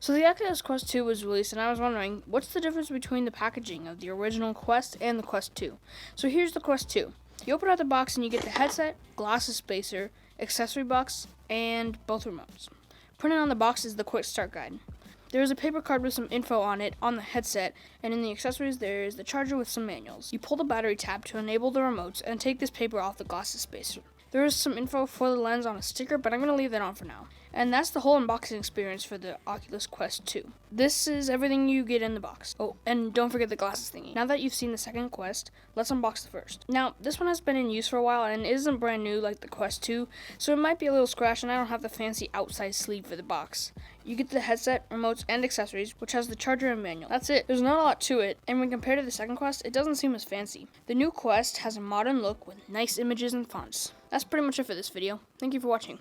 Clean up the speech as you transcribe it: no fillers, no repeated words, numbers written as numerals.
So the Oculus Quest 2 was released, and I was wondering, what's the difference between the packaging of the original Quest and the Quest 2? So here's the Quest 2. You open out the box and you get the headset, glasses spacer, accessory box, and both remotes. Printed on the box is the quick start guide. There is a paper card with some info on it on the headset, and in the accessories there is the charger with some manuals. You pull the battery tab to enable the remotes and take this paper off the glasses spacer. There is some info for the lens on a sticker, but I'm going to leave that on for now. And that's the whole unboxing experience for the Oculus Quest 2. This is everything you get in the box. Oh, and don't forget the glasses thingy. Now that you've seen the second Quest, let's unbox the first. Now, this one has been in use for a while and isn't brand new like the Quest 2, so it might be a little scratched, and I don't have the fancy outside sleeve for the box. You get the headset, remotes, and accessories, which has the charger and manual. That's it. There's not a lot to it, and when compared to the second Quest, it doesn't seem as fancy. The new Quest has a modern look with nice images and fonts. That's pretty much it for this video. Thank you for watching.